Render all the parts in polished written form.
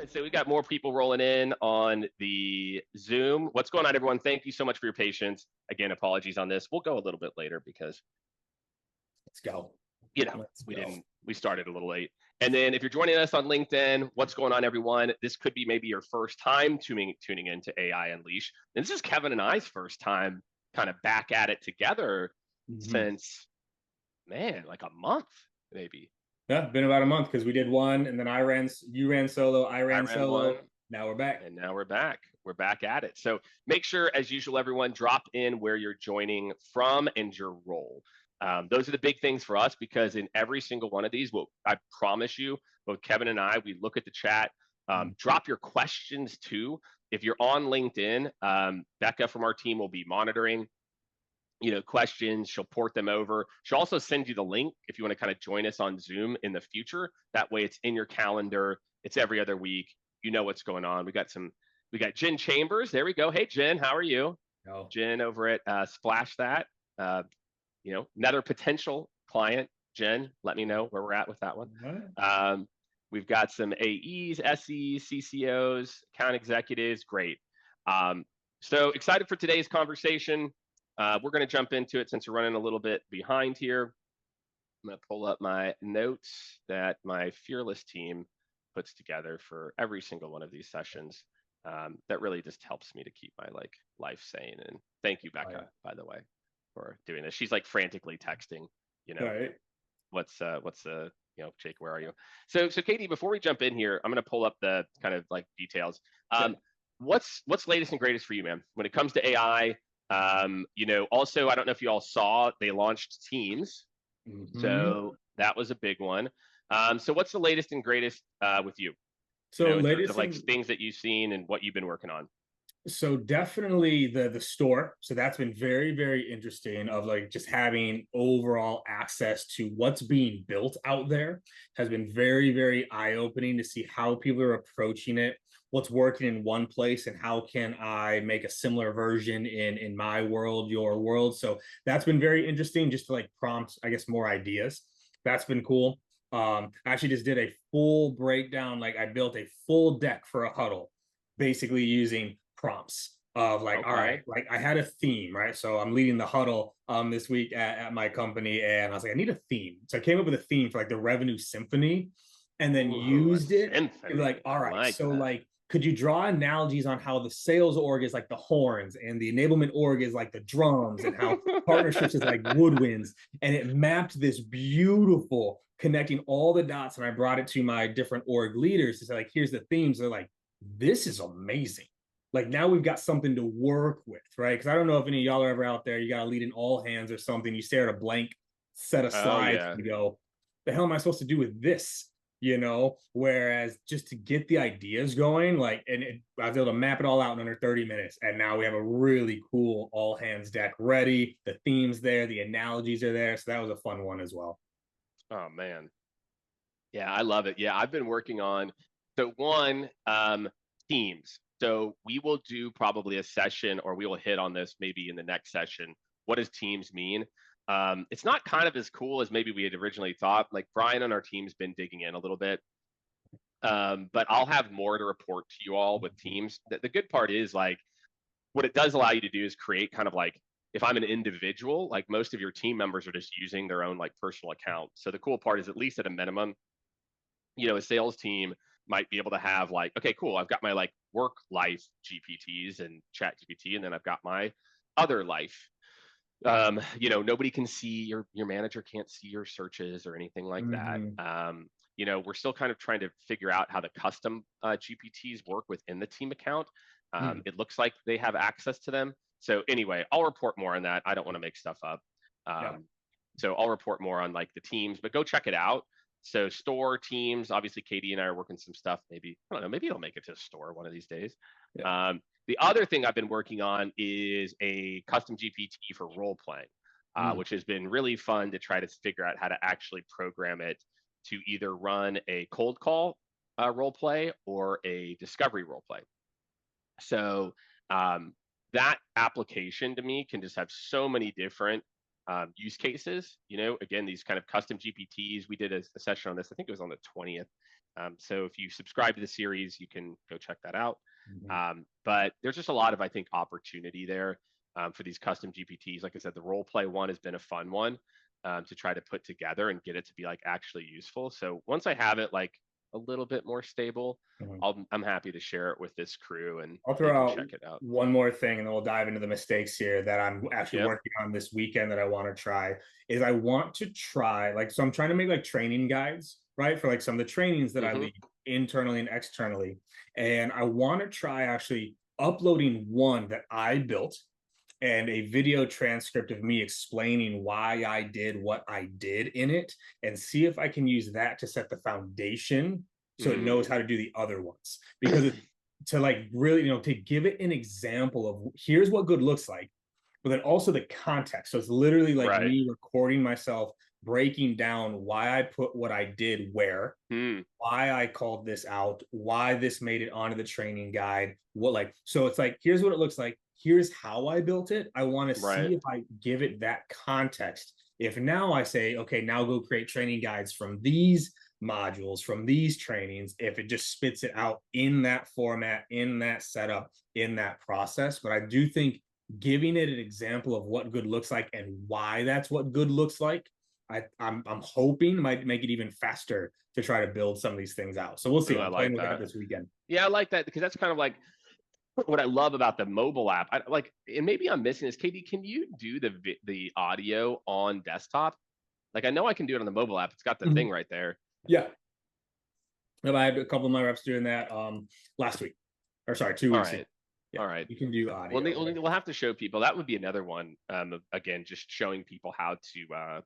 So we got more people rolling in on the Zoom. What's going on, everyone? Thank you so much for your patience. Again, apologies on this. We'll go a little bit later because Let's go. we started a little late. And then if you're joining us on LinkedIn, what's going on, everyone? This could be maybe your first time tuning into AI Unleash. And this is Kevin and I's first time kind of back at it together since, man, like a month, maybe. Yeah, been about a month because we did one, and then you ran solo, I ran solo. One. Now we're back. And now we're back. We're back at it. So make sure, as usual, everyone, drop in where you're joining from and your role. Those are the big things for us because in every single one of these, I promise you, both Kevin and I, we look at the chat. Drop your questions too. If you're on LinkedIn, Becca from our team will be monitoring questions. She'll port them over. She'll also send you the link if you want to kind of join us on Zoom in the future. That way it's in your calendar. It's every other week. You know what's going on. We got Jen Chambers. There we go. Hey, Jen, how are you? Oh. Jen over at Splash That. Another potential client. Jen, let me know where we're at with that one. Right. We've got some AEs, SEs, CCOs, account executives. Great. So excited for today's conversation. We're going to jump into it since we're running a little bit behind here. I'm going to pull up my notes that my fearless team puts together for every single one of these sessions. That really just helps me to keep my life sane. And thank you, Becca, by the way, for doing this. She's frantically texting, Right. what's Jake, where are you? So Katie, before we jump in here, I'm going to pull up the kind of details. What's latest and greatest for you, man, when it comes to AI? Also, I don't know if you all saw, they launched Teams. So that was a big one. So what's the latest and greatest with you? So latest things that you've seen and what you've been working on. So definitely the store. So that's been very, very interesting of just having overall access to what's being built out there has been very, very eye-opening to see how people are approaching it, what's working in one place, and how can I make a similar version in my world, your world. So that's been very interesting just to prompt, I guess, more ideas. That's been cool. I actually just did a full breakdown. I built a full deck for a huddle, basically using prompts of all right, I had a theme, right? So I'm leading the huddle this week at my company, and I was I need a theme. So I came up with a theme for the revenue symphony, and then used it. All right, so could you draw analogies on how the sales org is the horns and the enablement org is the drums, and how partnerships is woodwinds? And it mapped this beautiful connecting all the dots, and I brought it to my different org leaders to say here's the themes. They're this is amazing. Now we've got something to work with, right? Because I don't know if any of y'all are ever out there, you got to lead in all hands or something. You stare at a blank set of slides and you go, the hell am I supposed to do with this? Whereas just to get the ideas going, I was able to map it all out in under 30 minutes. And now we have a really cool all hands deck ready. The themes there, the analogies are there. So that was a fun one as well. Oh, man. Yeah, I love it. Yeah, I've been working on, themes. So we will do probably a session, or we will hit on this maybe in the next session. What does teams mean? It's not kind of as cool as maybe we had originally thought. Brian on our team's been digging in a little bit. But I'll have more to report to you all with teams. The good part is what it does allow you to do is create kind of if I'm an individual, most of your team members are just using their own personal account. So the cool part is, at least at a minimum, a sales team might be able to have okay, cool, I've got my work life GPTs and ChatGPT, and then I've got my other life. Nobody can see your manager can't see your searches or anything like that. We're still kind of trying to figure out how the custom GPTs work within the team account. It looks like they have access to them. So anyway, I'll report more on that. I don't want to make stuff up. So I'll report more on the teams, but go check it out. So store, teams, obviously Katie and I are working some stuff. Maybe, I don't know, maybe it'll make it to a store one of these days. The other thing I've been working on is a custom GPT for role playing, which has been really fun to try to figure out how to actually program it to either run a cold call role play or a discovery role play. So that application to me can just have so many different use cases. Again, these kind of custom GPTs. We did a session on this. I think it was on the 20th. So if you subscribe to the series, you can go check that out. Mhm. But there's just a lot of, I think, opportunity there for these custom GPTs. Like I said, the role play one has been a fun one to try to put together and get it to be like actually useful. So once I have it like a little bit more stable, Mhm. I'm happy to share it with this crew and I'll they throw can out check it out. one more thing and then we'll dive into the mistakes here that I'm actually Yep. working on this weekend that I want to try is I want to try like so I'm trying to make like training guides, right? For like some of the trainings that I Hmm. lead internally and externally. And I want to try actually uploading one that I built and a video transcript of me explaining why I did what I did in it and see if I can use that to set the foundation so it knows Mm. how to do the other ones because it's to like really, to give it an example of here's what good looks like, but then also the context. So it's literally like Right. me recording myself breaking down why I put what I did where, Mm. why I called this out, why this made it onto the training guide, what like so it's like here's what it looks like, here's how I built it. I want to Right. see if I give it that context. If now I say, okay, now go create training guides from these modules, from these trainings, if it just spits it out in that format, in that setup, in that process. But I do think giving it an example of what good looks like and why that's what good looks like, I'm hoping might make it even faster to try to build some of these things out. So we'll see. Ooh, I I'm playing like with that that. this weekend. Yeah, I like that because that's kind of like what I love about the mobile app. I like, and maybe I'm missing this. Katie, can you do the audio on desktop? Like, I know I can do it on the mobile app. It's got the thing Mhm. right there. Yeah. I had a couple of my reps doing that last week, or sorry, two All weeks ago. right. Yeah, All right. you can do Well, audio. we'll have to show people. That would be another one. Again, just showing people how to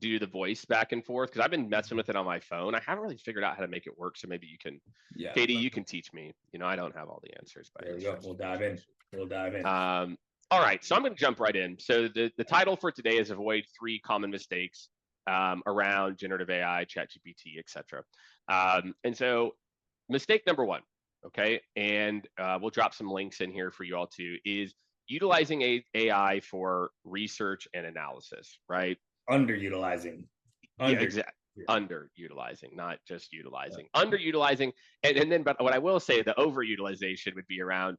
do the voice back and forth because I've been messing with it on my phone. I haven't really figured out how to make it work. So maybe you can, Yeah, Katie, you can teach me. I don't have all the answers by there any we go. stretch We'll of the dive in. imagination. We'll dive in. All right, so I'm going to jump right in. So the title for today is avoid 3 common mistakes around generative AI, ChatGPT, etc. And so mistake number one, okay, and we'll drop some links in here for you all too, is utilizing AI for research and analysis, right? Underutilizing. Yeah, Under. exactly. Yeah. Underutilizing, not just utilizing. Underutilizing, and then, but what I will say, the overutilization would be around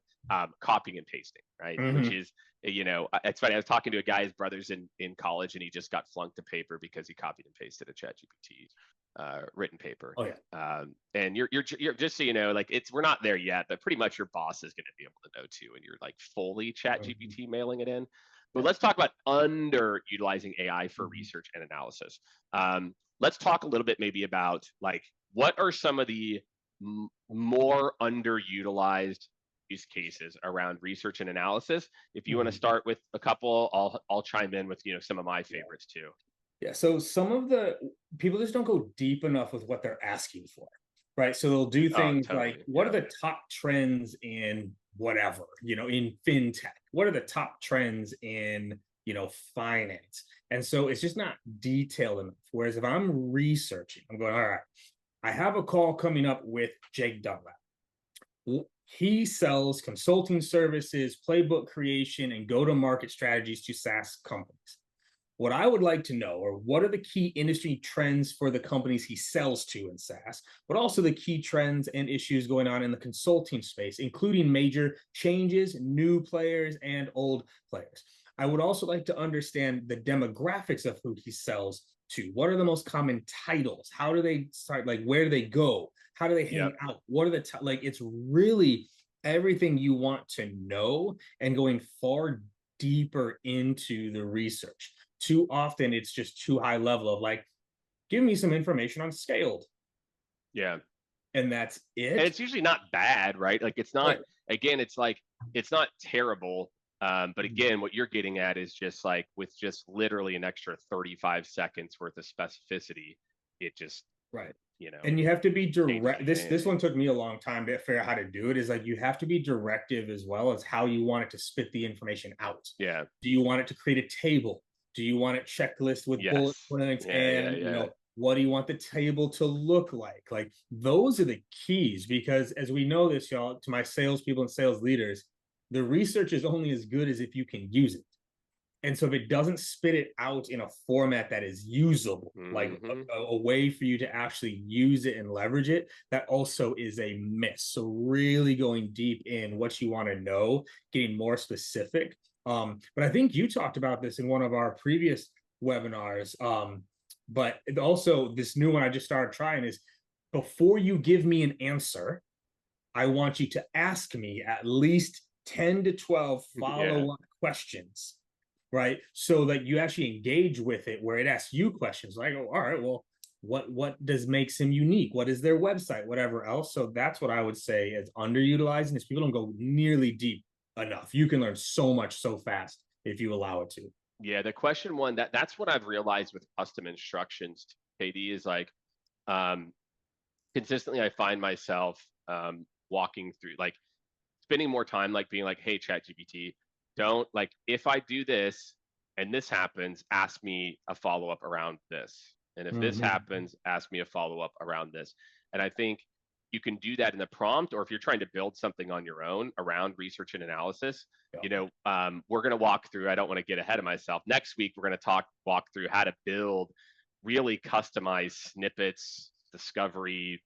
copying and pasting, right? Which Mm-hmm. is, it's funny. I was talking to a guy, his brother's in college, and he just got flunked a paper because he copied and pasted a ChatGPT written paper. Oh yeah. And you're just so you know, like we're not there yet, but pretty much your boss is going to be able to know too, and you're like fully Mm-hmm. ChatGPT mailing it in. But Yeah. let's talk about underutilizing AI for Mm-hmm. research and analysis. Let's talk a little bit maybe about like what are some of the more underutilized use cases around research and analysis. If you want to Mm-hmm. start with a couple, I'll chime in with some of my Yeah. favorites too. Yeah. So some of the people just don't go deep enough with what they're asking for, right? So they'll do Oh, things like, totally. what are Yeah. the top trends in whatever, in fintech? What are the top trends in, finance? And so it's just not detailed enough. Whereas if I'm researching, I'm going, all right, I have a call coming up with Jake Dunlap. He sells consulting services, playbook creation, and go to market strategies to SaaS companies. What I would like to know are what are the key industry trends for the companies he sells to in SaaS, but also the key trends and issues going on in the consulting space, including major changes, new players, and old players. I would also like to understand the demographics of who he sells to. What are the most common titles? How do they start? Like, where do they go? How do they hang Yep. out? What are the like? It's really everything you want to know and going far deeper into the research. Too often it's just too high level of like, give me some information on scaled, Yeah. and that's And it. it's usually not bad, right? Like it's Oh, not, yeah. again, it's like it's not terrible. But Mhm. again, what you're getting at is just like with just literally an extra 35 seconds worth of specificity, it just, Right. you know, And you have to be changes direct. the This game. one took me a long time to figure out how to do it. Is like you have to be directive as well as how you want it to spit the information out. Yeah. Do you want it to create a table? Do you want it checklist with bullet Yes. points? Yeah. Yeah. And Yeah. what do you want the table to look like? Like those are the keys because as we know this, y'all, to my salespeople and sales leaders, the research is only as good as if you can use it. And so if it doesn't spit it out in a format that is usable, like Mm-hmm. a way for you to actually use it and leverage it, that also is a miss. So really going deep in what you want to know, getting more specific. But I think you talked about this in one of our previous webinars. But also this new one I just started trying is, before you give me an answer, I want you to ask me at least 10 to 12 Yeah. follow-up questions, right? So that you actually engage with it, where it asks you questions like, oh, all right, well, what does makes him unique? What is their website? Whatever else. So that's what I would say is underutilizing, is people don't go nearly deep enough. You can learn so much so fast if you allow it to. Yeah, the question one, that's what I've realized with custom instructions, KD, is like, um, consistently I find myself walking through, like, spending more time like being like, hey, ChatGPT, don't, like, if I do this and this happens, ask me a follow up around this. And if this Mm-hmm. happens, ask me a follow up around this. And I think you can do that in the prompt, or if you're trying to build something on your own around research and analysis. Yeah. We're going to walk through, I don't want to get ahead of myself. Next week, we're going to walk through how to build really customized snippets, discovery,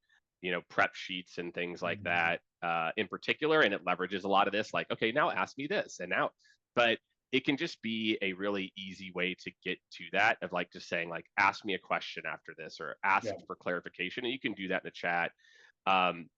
prep sheets and things like Mm-hmm. that, in particular. And it leverages a lot of this, like, okay, now ask me this. And now, but it can just be a really easy way to get to that, of like just saying, like, ask me a question after this, or ask Yeah. for clarification. And you can do that in the chat. Um,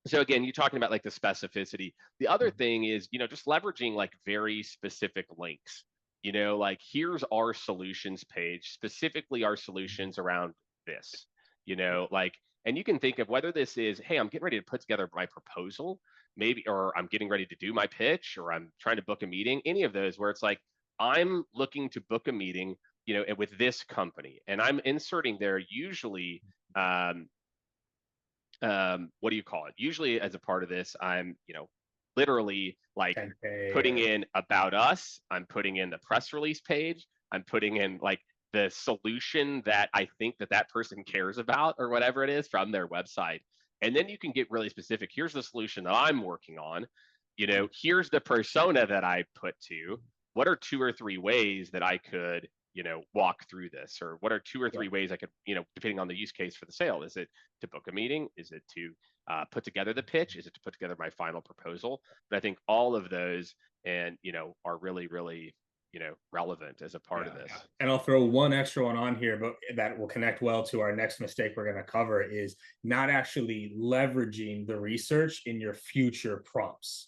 so again, you're talking about like the specificity. The other thing is, just leveraging like very specific links. Like, here's our solutions page, specifically our solutions around this. Like, and you can think of whether this is, hey, I'm getting ready to put together my proposal, maybe, or I'm getting ready to do my pitch, or I'm trying to book a meeting. Any of those where it's like, I'm looking to book a meeting, with this company, and I'm inserting there usually, what do you call it? Usually, as a part of this, I'm, literally like 10K putting or in about us, I'm putting in the press release page, I'm putting in like the solution that I think that person cares about, or whatever it is, from their website. And then you can get really specific. Here's the solution that I'm working on. Here's the persona that I put to. What are 2 or 3 ways that I could, walk through this? Or what are 2 or 3 ways I could, depending on the use case for the sale? Is it to book a meeting? Is it to put together the pitch? Is it to put together my final proposal? But I think all of those, and are really, really, relevant as a part Yeah, of this. yeah. And I'll throw one extra one on here, but that will connect well to our next mistake we're going to cover, is not actually leveraging the research in your future prompts.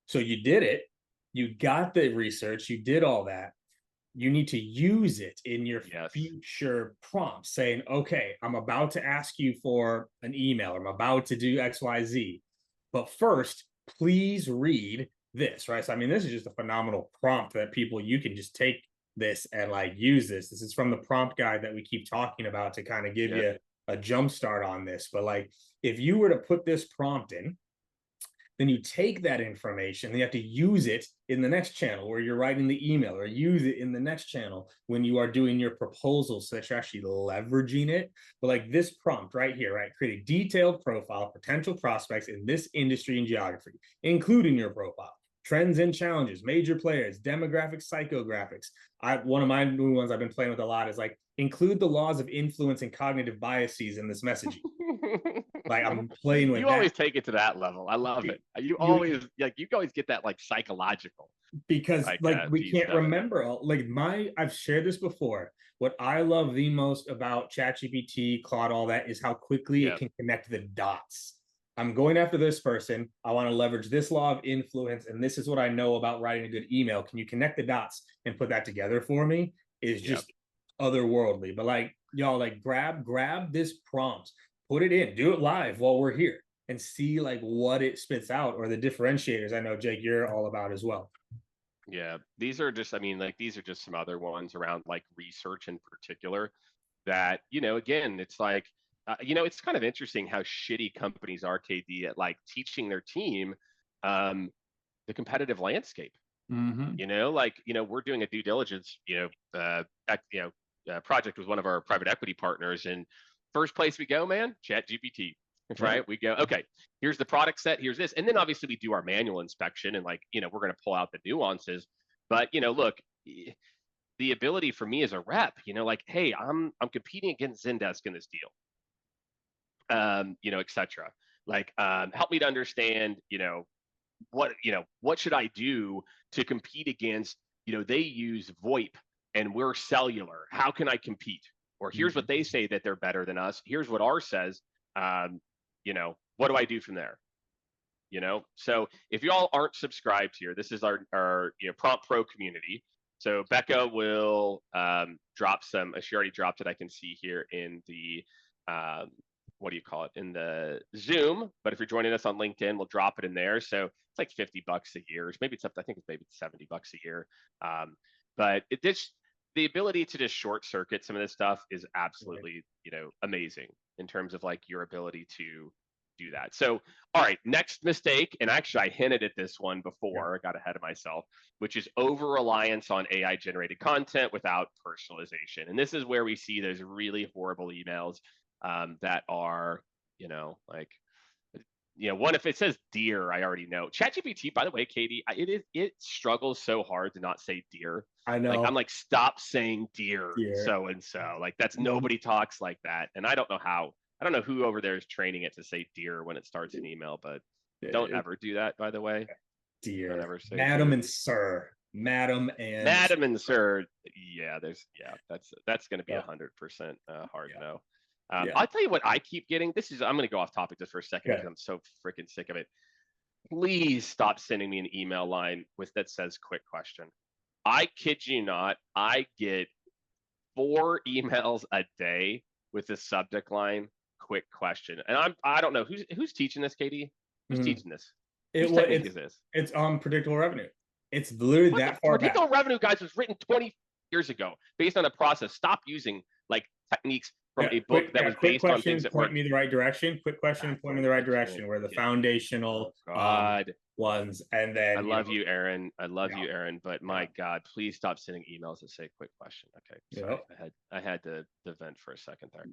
So you did it, you got the research, you did all that. You need to use it in your Yes. future prompts, saying, okay, I'm about to ask you for an email, or I'm about to do XYZ. But first, please read this, right? So, I mean, this is just a phenomenal prompt that you can just take this and like use this. This is from the prompt guide that we keep talking about to kind of give Yep. you a jump start on this. But like, if you were to put this prompt in, then you take that information and you have to use it in the next channel where you're writing the email, or use it in the next channel when you are doing your proposal, so that you're actually leveraging it. But like this prompt right here, right? Create a detailed profile of potential prospects in this industry and geography, including your profile, trends and challenges, major players, demographics, psychographics. One of my new ones I've been playing with a lot is like, include the laws of influence and cognitive biases in this messaging. Like, I'm playing with You that. always take it to that level. I love it. You You always, like, you always get that like psychological, because like, like we piece can't of it. remember all, like, I've shared this before. What I love the most about ChatGPT, Claude, all that, is how quickly it Yeah. can connect the dots. I'm going after this person. I want to leverage this law of influence, and this is what I know about writing a good email. Can you connect the dots and put that together for me? Is Yep. just otherworldly. But like, y'all, like, grab this prompt, put it in, do it live while we're here, and see like what it spits out, or the differentiators. I know, Jake, you're all about as well. Yeah. These are just, I mean, like, these are just some other ones around like research in particular that, again, it's like, it's kind of interesting how shitty companies are, KD, at like teaching their team the competitive landscape. Mm-hmm. Like, we're doing a due diligence, project with one of our private equity partners, and first place we go, man, ChatGPT. Yep. Right? We go, okay, here's the product set, here's this, and then obviously we do our manual inspection, and like, we're going to pull out the nuances. But look, the ability for me as a rep, like, hey, I'm competing against Zendesk in this deal, etc. Like, help me to understand, what should I do to compete against, they use VoIP and we're cellular. How can I compete? Or here's what they say that they're better than us. Here's what ours says. What do I do from there? So if y'all aren't subscribed here, this is our Prompt Pro community. So Becca will drop some. She already dropped it. I can see here in the what do you call it, in the Zoom. But if you're joining us on LinkedIn, we'll drop it in there. So it's like $50 a year. Maybe it's up. I think it's maybe $70 a year. But the ability to just short circuit some of this stuff is absolutely amazing in terms of like your ability to do that. So, all right, next mistake, and actually I hinted at this one before, I got ahead of myself, which is over reliance on AI generated content without personalization. And this is where we see those really horrible emails that are, like, one, if it says dear, I already know. ChatGPT, by the way, Katie, it struggles so hard to not say dear. I know. Like, I'm like, stop saying dear so and so. Like, that's nobody talks like that. And I don't know who over there is training it to say dear when it starts an email, but don't ever do that, by the way. Dear. Don't ever say Madam dear. and sir. Madam and sir. Yeah, that's going to be 100% hard no. I'll tell you what I keep getting. I'm going to go off topic just for a second because I'm so freaking sick of it. Please stop sending me an email line that says quick question. I kid you not, I get 4 emails a day with the subject line quick question. And I don't know who's teaching this, Katie? Who's teaching this? Whose technique is this? It's predictable revenue. It's literally that far back. Predictable revenue, guys, was written 20 years ago based on a process. Stop using like techniques from a book that was based on things that point me the right direction. Quick question, point me the right direction. Where the foundational ones, and then I love you, Aaron. I love you, Aaron. But my God, please stop sending emails that say quick question. Okay, sorry, I had to vent for a second there,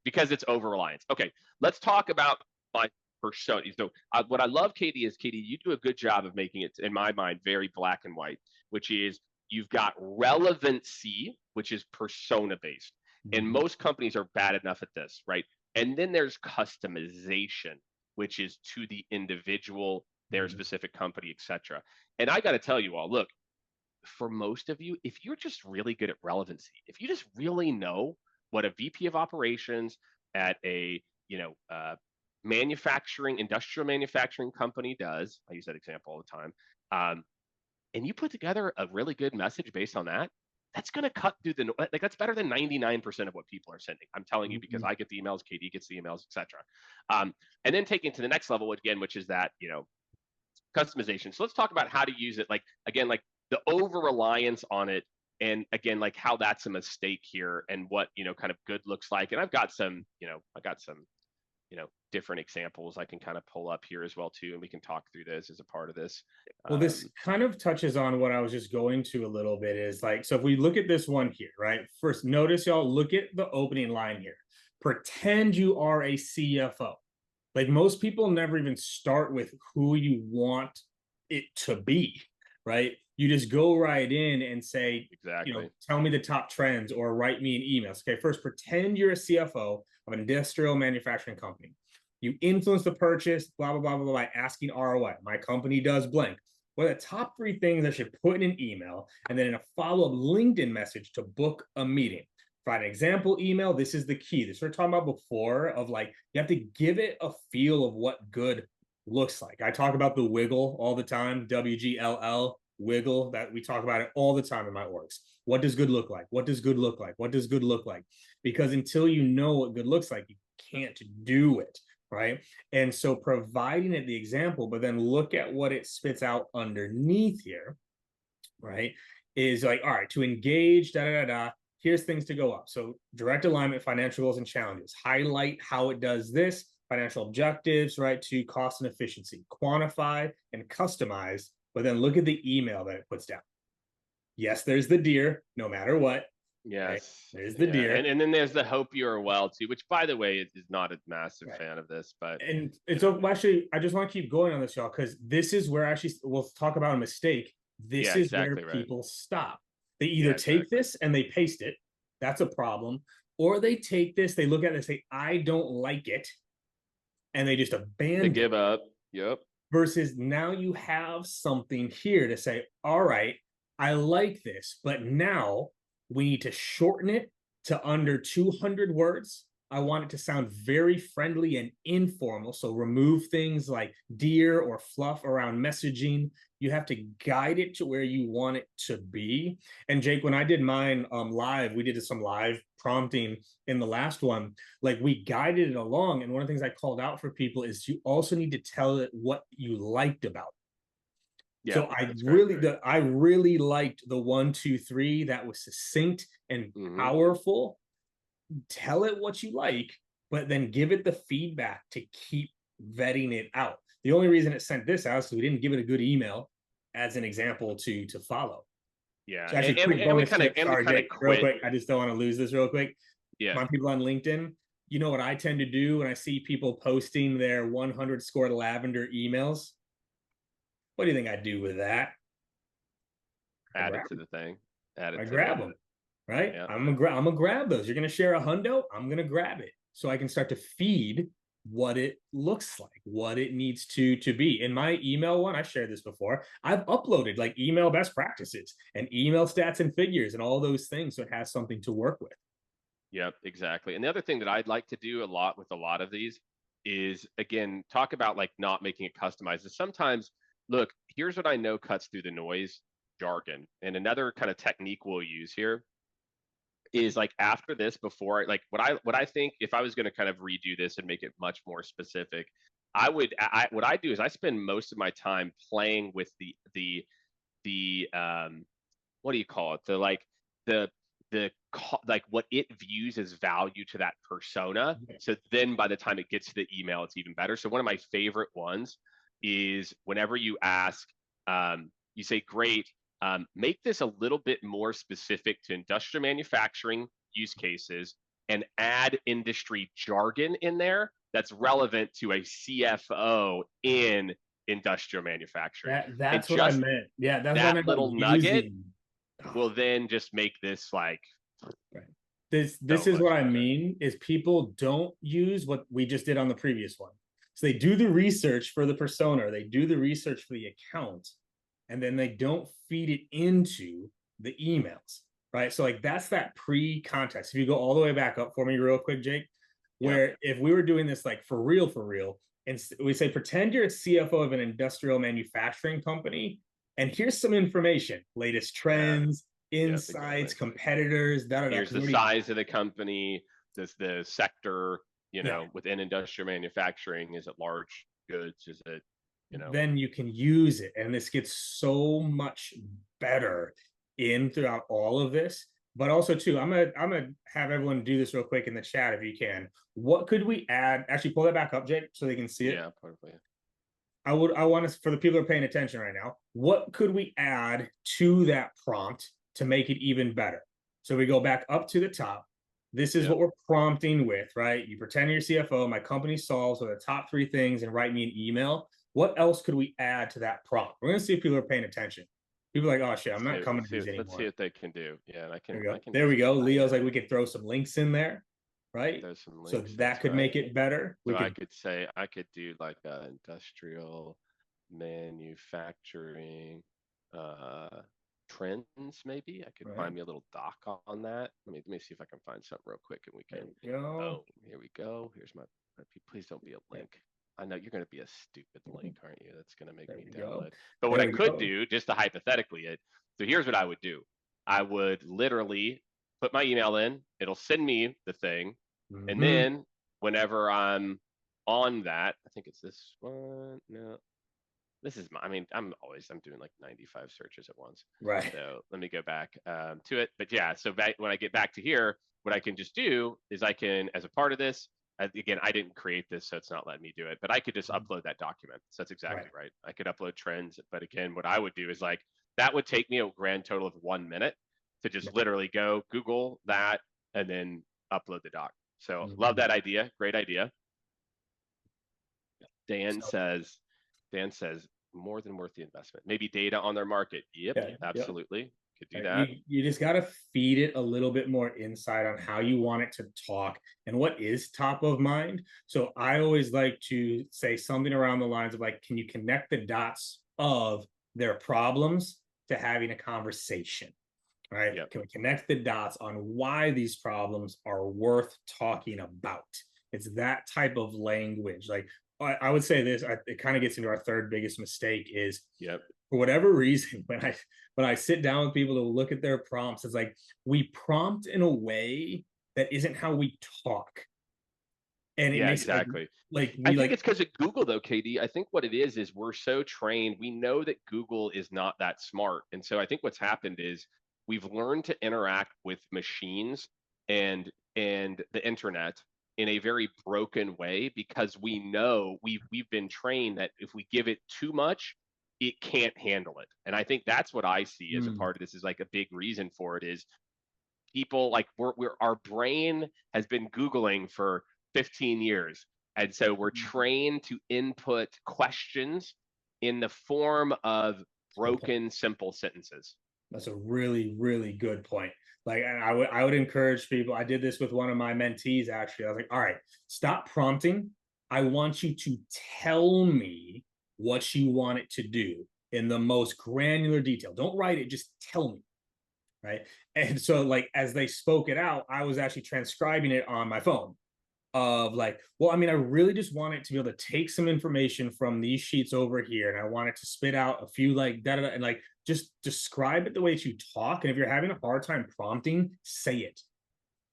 because it's over reliance. Okay, let's talk about my persona. So what I love, Katie, is you do a good job of making it, in my mind, very black and white, which is you've got relevancy, which is persona based. And most companies are bad enough at this, right? And then there's customization, which is to the individual, their specific company, etc. And I got to tell you all, look, for most of you, if you're just really good at relevancy, if you just really know what a VP of operations at a industrial manufacturing company does, I use that example all the time, and you put together a really good message based on that, that's going to cut through that's better than 99% of what people are sending. I'm telling you, because I get the emails, KD gets the emails, etc. And then taking to the next level again, which is that, customization. So let's talk about how to use it. Like, again, like the over reliance on it. And again, like how that's a mistake here and what, kind of good looks like. And I've got some, different examples I can kind of pull up here as well too, and we can talk through this as a part of this. Well, this kind of touches on what I was just going to a little bit, is like, so if we look at this one here, right? First, notice y'all, look at the opening line here. Pretend you are a CFO. Like, most people never even start with who you want it to be, right? You just go right in and say, exactly, tell me the top trends or write me an email. Okay, first, pretend you're a CFO of an industrial manufacturing company. You influence the purchase, blah, blah, blah, blah, by asking ROI. My company does blank. What are the top 3 things I should put in an email, and then in a follow-up LinkedIn message to book a meeting? Provide an example email. This is the key. This we're talking about before, of like, you have to give it a feel of what good looks like. I talk about the wiggle all the time, WGLL, wiggle, that we talk about it all the time in my orgs. What does good look like? What does good look like? What does good look like? Because until you know what good looks like, you can't do it. Right. And so providing it the example, but then look at what it spits out underneath here, right, is like, all right, to engage, here's things to go up. So direct alignment, financial goals and challenges, highlight how it does this, financial objectives, right, to cost and efficiency, quantify and customize, but then look at the email that it puts down. Yes, there's the dear, no matter what. Yes, right? There's the deer, and then there's the hope you are well too, which, by the way, is not a massive fan of this. But so actually, I just want to keep going on this, y'all, because this is where actually we'll talk about a mistake. This Yeah, is where exactly right. people stop. They either Yeah, take exactly. this and they paste it. That's a problem. Or they take this, they look at it and say, I don't like it. And they just They abandon give it. up. Yep. Versus now you have something here to say, all right, I like this, but now we need to shorten it to under 200 words. I want it to sound very friendly and informal. So remove things like dear or fluff around messaging. You have to guide it to where you want it to be. And Jake, when I did mine live, we did some live prompting in the last one. Like we guided it along. And one of the things I called out for people is you also need to tell it what you liked about it. Yeah, So that's great. I really liked the 1, 2, 3 that was succinct and Mm-hmm. powerful. Tell it what you like, but then give it the feedback to keep vetting it out. The only reason it sent this out is we didn't give it a good email as an example to follow. Yeah, So actually, quick and we bonus kind of tip. Sorry, kind of Jake, real quit. quick. I just don't want to lose this real quick. Yeah. My people on LinkedIn, you know what I tend to do when I see people posting their 100 score lavender emails? What do you think I do with that? I Add grab it to them. the thing. Add I it to grab the. them, right? Yeah. I'm gonna grab those. You're gonna share a hundo. I'm gonna grab it so I can start to feed what it looks like, what it needs to be. In my email one, I shared this before. I've uploaded like email best practices and email stats and figures and all those things, so it has something to work with. Yep, exactly. And the other thing that I'd like to do a lot with a lot of these is again talk about like not making it customized. And sometimes, look, here's what I know cuts through the noise: jargon. And another kind of technique we'll use here is like after this, before like what I think if I was going to kind of redo this and make it much more specific, what I do is I spend most of my time playing with the what do you call it? The like what it views as value to that persona. So then by the time it gets to the email, it's even better. So one of my favorite ones is whenever you ask, you say, "Great, make this a little bit more specific to industrial manufacturing use cases and add industry jargon in there that's relevant to a CFO in industrial manufacturing." And That's what I just meant. Yeah, that's what I that meant by little nugget using. will then just make this like Right. This so is what much I better. mean is people don't use what we just did on the previous one. So they do the research for the persona, they do the research for the account, and then they don't feed it into the emails. Right. So like that's that pre-context. If you go all the way back up for me real quick, Jake, Yeah. where if we were doing this like for real, and we say pretend you're a CFO of an industrial manufacturing company, and here's some information, latest Yeah. trends, Yep. insights, Exactly. competitors, da da da. Here's Because the already size of the company. Does the sector, yeah, within industrial manufacturing, is it large goods? Is it, then you can use it, and this gets so much better in throughout all of this. But also too, I'm gonna have everyone do this real quick in the chat if you can. What could we add? Actually, pull that back up, Jake, so they can see it. yeah, probably. I want to for the people who are paying attention right now. What could we add to that prompt to make it even better? So we go back up to the top. This is Yep. what we're prompting with, right? You pretend you're CFO. My company solves with the top 3 things and write me an email. What else could we add to that prompt? We're gonna see if people are paying attention. People are like, oh shit, I'm not coming to these Let's see anymore. what they can do. Yeah, and There we I go. can There we just go. I Leo's like, we could throw some links in there, right? there's some So links. that That's could right. make it better. We So I could could say I could do like industrial manufacturing uh trends maybe. I could right. find me a little doc on that. Let me see if I can find something real quick and we There can we go. oh, here we go. Here's please don't be a Yeah. link. I know you're going to be a stupid link, aren't you? That's going to make There me we go. download. But what There I we could go. do, just to hypothetically it, so here's what I would do. I would literally put my email in, it'll send me the thing, and Mm-hmm. then whenever I'm on that, I think it's this one. No, this is my, I mean, I'm doing like 95 searches at once. Right. So let me go back to it. But yeah, so when I get back to here, what I can just do is I can, as a part of this, again, I didn't create this, so it's not letting me do it, but I could just upload that document. So that's Right. exactly right. I could upload trends, but again, what I would do is like, that would take me a grand total of 1 minute to just literally go Google that and then upload the doc. So love Mm-hmm. that idea. Great idea. Dan So says, Dan says, more than worth the investment. Maybe data on their market. Yep, Yeah, yeah. absolutely. Could do Right. that. You just got to feed it a little bit more insight on how you want it to talk and what is top of mind. So I always like to say something around the lines of like, can you connect the dots of their problems to having a conversation? Right? Yep. Can we connect the dots on why these problems are worth talking about? It's that type of language. Like I would say this, it kind of gets into our third biggest mistake is Yep. for whatever reason, when I sit down with people to look at their prompts, it's like we prompt in a way that isn't how we talk, and it Yeah, makes it exactly. like I we think like it's because of Google though, KD. I think what it is we're so trained. We know that Google is not that smart. And so I think what's happened is we've learned to interact with machines and the internet in a very broken way because we know we've been trained that if we give it too much, it can't handle it. And I think that's what I see as a mm, part of this is like a big reason for it is people like we're our brain has been Googling for 15 years. And so we're trained to input questions in the form of good point. broken, simple sentences. That's a really, really good point. Like, and I would encourage people. I did this with one of my mentees actually. I was like, all right, stop prompting. I want you to tell me what you want it to do in the most granular detail. Don't write it, just tell me. Right. And so, like, as they spoke it out, I was actually transcribing it on my phone of like, well, I mean, I really just want it to be able to take some information from these sheets over here, and I want it to spit out a few like da da, and like just describe it the way that you talk. And if you're having a hard time prompting, say it.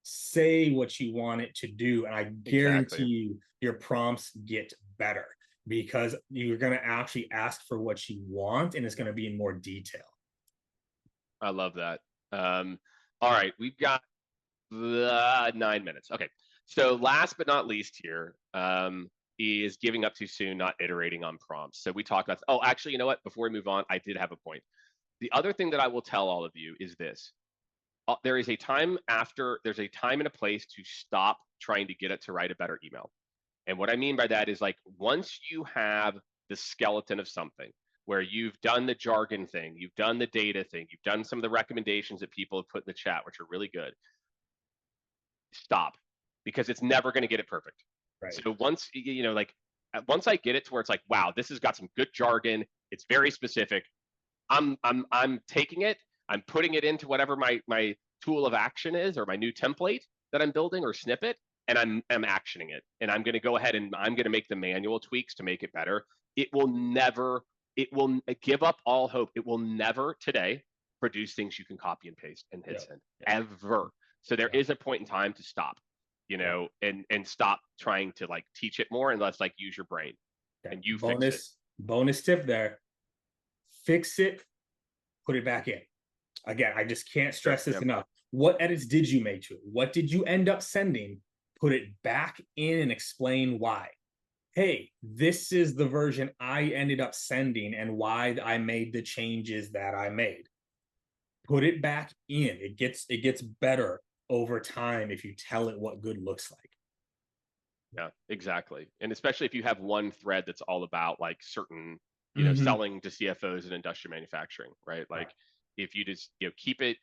Say what you want it to do, and I guarantee Exactly. you, your prompts get better because you're going to actually ask for what you want, and it's going to be in more detail. I love that. All right, we've got 9 minutes. Okay. So last but not least here is giving up too soon, not iterating on prompts. So we talked about, oh, actually, you know what? Before we move on, I did have a point. The other thing that I will tell all of you is this. There's a time and a place to stop trying to get it to write a better email. And what I mean by that is like once you have the skeleton of something where you've done the jargon thing, you've done the data thing, you've done some of the recommendations that people have put in the chat, which are really good, stop because it's never going to get it perfect. Right. So once I get it to where it's like, wow, this has got some good jargon, it's very specific. I'm taking it, I'm putting it into whatever my tool of action is or my new template that I'm building or snippet, and I'm actioning it. And I'm going to go ahead and I'm going to make the manual tweaks to make it better. It will never, it will give up all hope. It will never today produce things you can copy and paste and hit Yeah. send Yeah. ever. So there Yeah. is a point in time to stop, Yeah. and stop trying to like teach it more and let's like use your brain Okay. and you fix it. Bonus tip there. Fix it, put it back in. Again, I just can't Sure. stress this Yep. enough. What edits did you make to it? What did you end up sending? Put it back in and explain why. Hey, this is the version I ended up sending and why I made the changes that I made. Put it back in. It gets better over time if you tell it what good looks like. Yeah, exactly. And especially if you have one thread that's all about like certain, Mm-hmm. selling to CFOs and industrial manufacturing, right? Right. Like if you just, keep it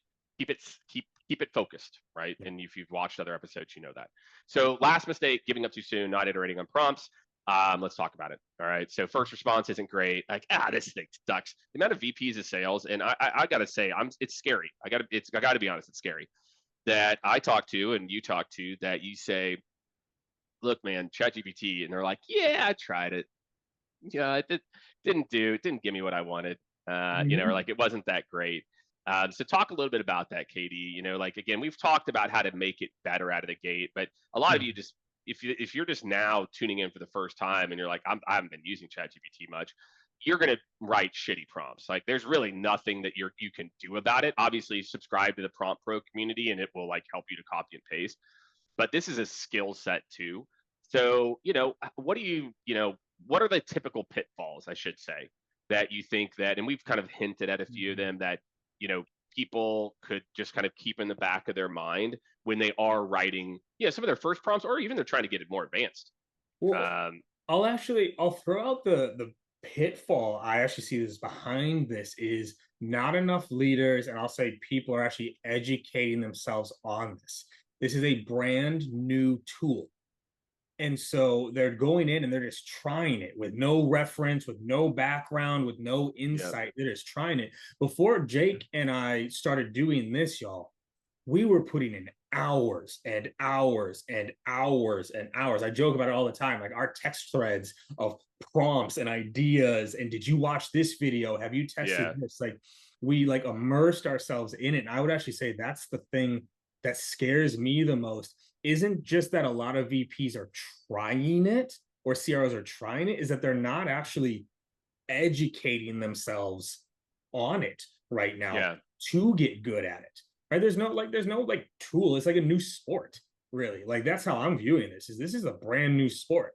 focused, right? Yeah. And if you've watched other episodes, you know that. So last mistake, giving up too soon, not iterating on prompts. Let's talk about it. All right. So first response isn't great. Like, this thing sucks. The amount of VPs of sales, and I gotta say, it's scary. I gotta be honest, it's scary that I talk to and you talk to that you say, look, man, ChatGPT, and they're like, yeah, I tried it. Yeah, it didn't give me what I wanted. Or Mm-hmm. like it wasn't that great. So talk a little bit about that, Katie. Like again, we've talked about how to make it better out of the gate, but a lot of you just if you're just now tuning in for the first time and you're like, I haven't been using ChatGPT much, you're gonna write shitty prompts. Like there's really nothing that you can do about it. Obviously, subscribe to the Prompt Pro community and it will like help you to copy and paste. But this is a skill set too. So, what are the typical pitfalls, I should say, that you think that, and we've kind of hinted at a few of Mm-hmm. them that, people could just kind of keep in the back of their mind when they are writing, some of their first prompts, or even they're trying to get it more advanced. Well, Um, I'll throw out the pitfall I actually see this behind this is not enough leaders, and I'll say people are actually educating themselves on this. This is a brand new tool. And so they're going in and they're just trying it with no reference, with no background, with no Yep. insight. They're just trying it. Before Jake and I started doing this, y'all, we were putting in hours and hours and hours and hours. I joke about it all the time. Like our text threads of prompts and ideas. And did you watch this video? Have you tested Yeah. this? Like we like immersed ourselves in it. And I would actually say that's the thing that scares me the most. Isn't just that a lot of VPs are trying it or CROs are trying it, is that they're not actually educating themselves on it right now Yeah. to get good at it. Right? There's no tool. It's like a new sport, really. Like that's how I'm viewing this. Is this is a brand new sport.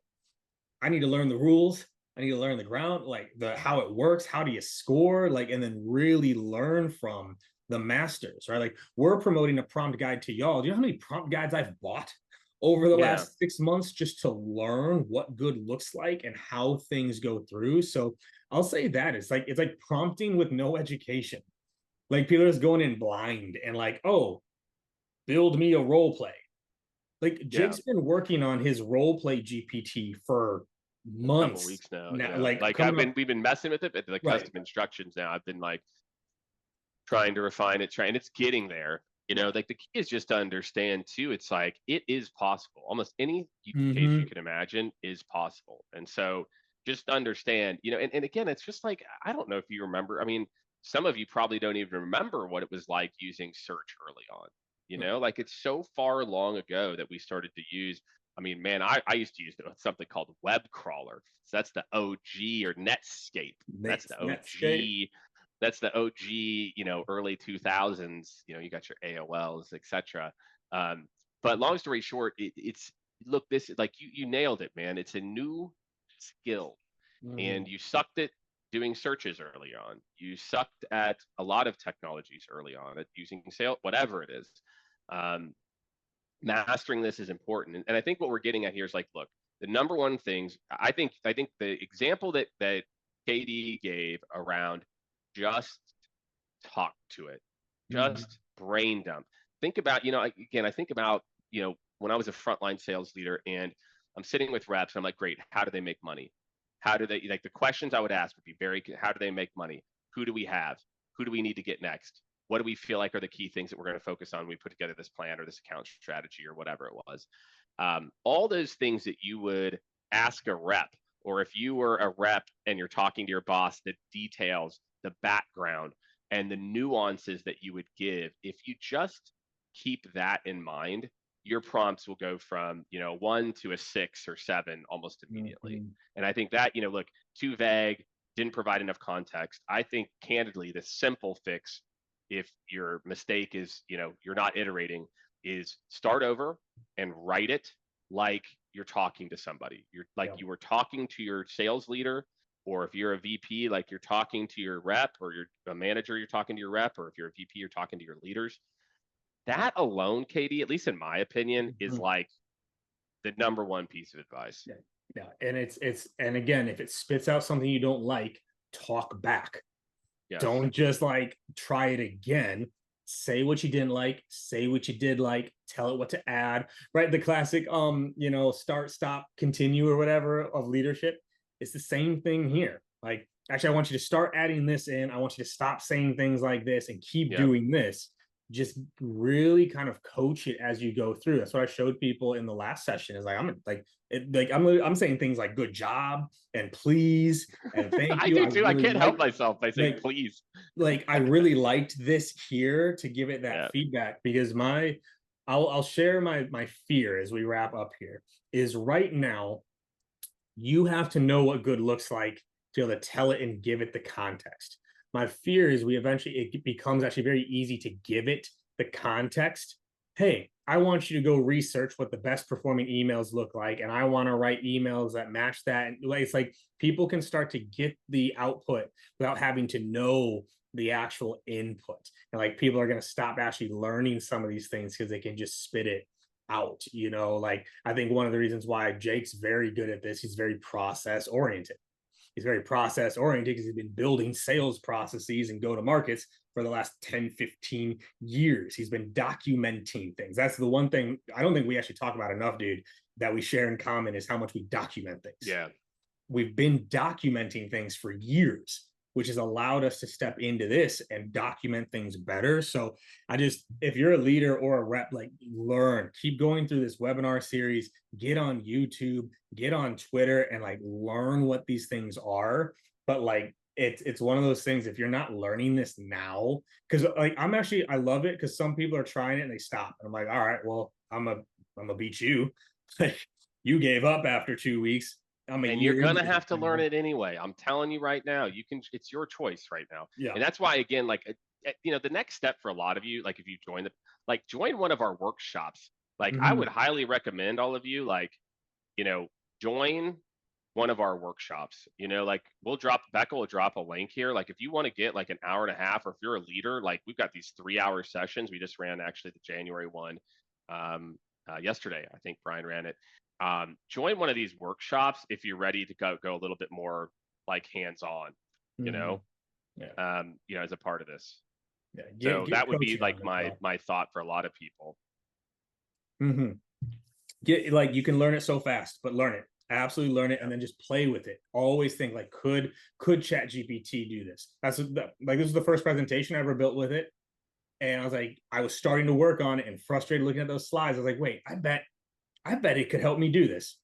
I need to learn the rules. I need to learn the ground, like the how it works, how do you score, like, and then really learn from the masters, right? Like we're promoting a prompt guide to y'all. Do you know how many prompt guides I've bought over the Yeah. last 6 months just to learn what good looks like and how things go through? So I'll say that it's like prompting with no education. Like people are just going in blind and like, oh, build me a role play. Like Yeah. Jake's been working on his role play GPT for A couple months weeks now. now, Yeah. like Like coming up we've been messing with it, but the right. custom instructions now, I've been like trying to refine it, and it's getting there. Like the key is just to understand too. It's like it is possible. Almost any use case you Mm-hmm. can imagine is possible. And so just understand, and again, it's just like I don't know if you remember. I mean, some of you probably don't even remember what it was like using search early on. Like it's so far long ago that we started to use. I mean, man, I used to use something called web crawler. So that's the OG or Netscape. That's the Netscape. OG OG, early 2000s, you got your AOLs, etc. But long story short, it's look, this like you nailed it, man. It's a new skill, Mm-hmm. and you sucked at doing searches early on. You sucked at a lot of technologies early on, at using sale, whatever it is. Um, Mastering this is important, and I think what we're getting at here is like, look, the number one things I think the example that KD gave around just talk to it, Mm-hmm. just brain dump. Think about, again, I think about, when I was a frontline sales leader and I'm sitting with reps, and I'm like, great, how do they make money? How do they, like, the questions I would ask would be how do they make money? Who do we have? Who do we need to get next? What do we feel like are the key things that we're going to focus on when we put together this plan or this account strategy or whatever it was? All those things that you would ask a rep, or if you were a rep and you're talking to your boss, the details, the background, and the nuances that you would give, if you just keep that in mind, your prompts will go from 1 to a 6 or 7 almost immediately. Mm-hmm. And I think that, look, too vague, didn't provide enough context. I think candidly the simple fix, if your mistake is you're not iterating, is start over and write it like you're talking to somebody. You're like Yeah. you were talking to your sales leader, or if you're a VP, like you're talking to your rep, or you're a manager, you're talking to your rep, or if you're a VP, you're talking to your leaders. That alone, Katie, at least in my opinion, is Mm-hmm. like the number one piece of advice. Yeah. Yeah. And it's and again, if it spits out something you don't like, talk back. Yes. Don't just like try it again. Say what you didn't like, say what you did like, tell it what to add, right? The classic start, stop, continue or whatever of leadership. It's the same thing here. Like, actually, I want you to start adding this in. I want you to stop saying things like this and keep Yep. doing this. Just really kind of coach it as you go through. That's what I showed people in the last session. Is like I'm saying things like good job and please and thank I you. do I too. I really can't help like myself by saying like please. I really liked this here to give it that Yeah. feedback because I'll share my fear as we wrap up here is right now you have to know what good looks like to be able to tell it and give it the context. My fear is it becomes actually very easy to give it the context. Hey, I want you to go research what the best performing emails look like, and I want to write emails that match that. And it's like people can start to get the output without having to know the actual input. And like people are going to stop actually learning some of these things because they can just spit it out. Like I think one of the reasons why Jake's very good at this, he's very process oriented. He's very process oriented because he's been building sales processes and go to markets for the last 10, 15 years. He's been documenting things. That's the one thing I don't think we actually talk about enough, dude, that we share in common is how much we document things. Yeah. We've been documenting things for years, which has allowed us to step into this and document things better. So if you're a leader or a rep, like learn, keep going through this webinar series, get on YouTube, get on Twitter, and like learn what these things are. But like, it's one of those things, if you're not learning this now, because like I love it because some people are trying it and they stop. And I'm like, all right, well, I'm gonna beat you. Like you gave up after 2 weeks. And you're gonna have to learn it anyway. I'm telling you right now, it's your choice right now. Yeah. And that's why, again, like, the next step for a lot of you, like if you join one of our workshops, like I would highly recommend all of you, like, join one of our workshops, like Becca will drop a link here. Like if you want to get like an hour and a half, or if you're a leader, like we've got these 3-hour sessions. We just ran actually the January one yesterday. I think Brian ran it. Join one of these workshops if you're ready to go a little bit more like hands-on, as a part of this. Yeah, so that would be like my thought for a lot of people. Like you can learn it so fast, but learn it, absolutely learn it, and then just play with it. Always think like, could ChatGPT do this? This is the first presentation I ever built with it, and I was starting to work on it and frustrated looking at those slides. I was like, wait, I bet it could help me do this.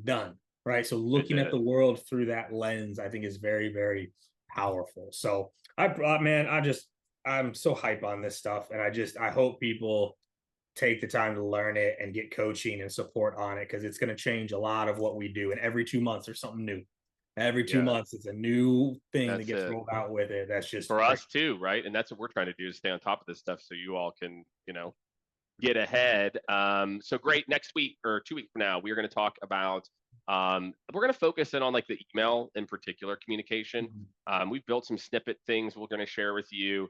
Done. Right. So looking at the world through that lens, I think is very, very powerful. So I'm so hype on this stuff. And I hope people take the time to learn it and get coaching and support on it, because it's going to change a lot of what we do. And every 2 months there's something new. Every 2 months it's a new thing that gets rolled out with it. That's just for us too, right? And that's what we're trying to do, is stay on top of this stuff so you all can, get ahead. So great. Next week or 2 weeks from now, we're going to talk about, we're going to focus in on like the email in particular communication. We've built some snippet things we're going to share with you.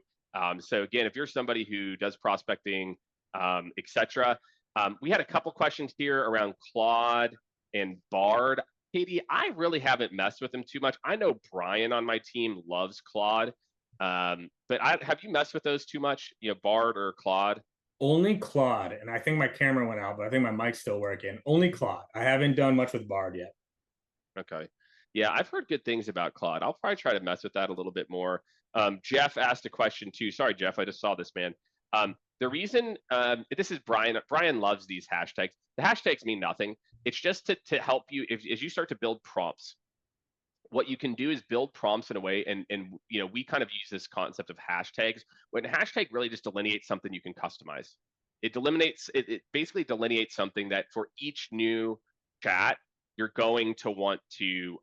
So again, if you're somebody who does prospecting, etc., we had a couple questions here around Claude and Bard. Katie, I really haven't messed with them too much. I know Brian on my team loves Claude, but have you messed with those too much? Bard or Claude? Only Claude, and I think my camera went out, but I think my mic's still working. Only Claude. I haven't done much with Bard yet. Okay. Yeah, I've heard good things about Claude. I'll probably try to mess with that a little bit more. Jeff asked a question too. Sorry, Jeff, I just saw this, man. The reason, this is Brian. Brian loves these hashtags. The hashtags mean nothing. It's just to help you as you start to build prompts. What you can do is build prompts in a way, and we kind of use this concept of hashtags. When a hashtag really just delineates something you can customize. It basically delineates something that for each new chat, you're going to want to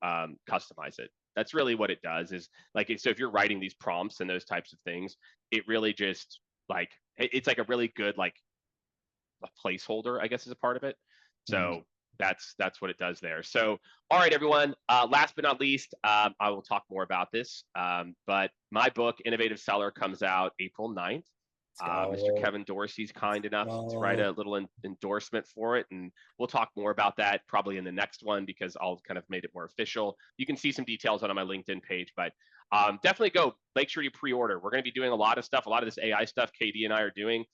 customize it. That's really what it does, is like, so if you're writing these prompts and those types of things, it really just like, it's like a really good, like a placeholder, I guess, is a part of it. So that's what it does there. So, all right, everyone. Last but not least, I will talk more about this. But my book, Innovative Seller, comes out April 9th. Mr. Kevin Dorsey's kind enough to write a little endorsement for it, and we'll talk more about that probably in the next one, because I'll kind of made it more official. You can see some details on my LinkedIn page, but definitely make sure you pre-order. We're going to be doing a lot of stuff, a lot of this AI stuff KD and I are doing.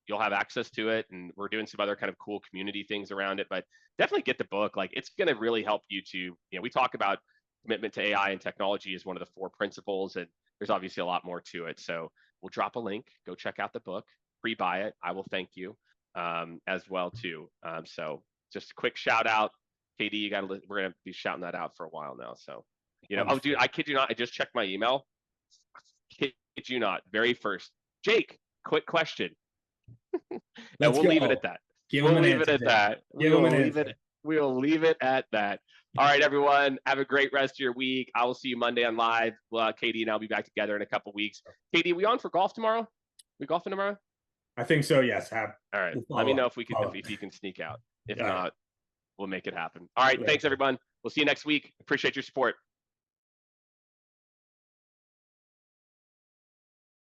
You'll have access to it, and we're doing some other kind of cool community things around it. But definitely get the book. Like, it's going to really help you to, we talk about commitment to AI and technology as one of the 4 principles, and there's obviously a lot more to it. So we'll drop a link. Go check out the book, pre-buy it. I will thank you as well too. So just a quick shout out, KD. We're gonna be shouting that out for a while now. So oh, dude, I kid you not. I just checked my email. Kid you not. Very first, Jake. Quick question. And we'll leave it at that. We'll leave it at that. We'll leave it at that. All right, everyone. Have a great rest of your week. I will see you Monday on live. Katie and I'll be back together in a couple weeks. Katie, we on for golf tomorrow? We golfing tomorrow? I think so. Yes. All right. Let me know if you can sneak out. If not, we'll make it happen. All right. Thanks, everyone. We'll see you next week. Appreciate your support.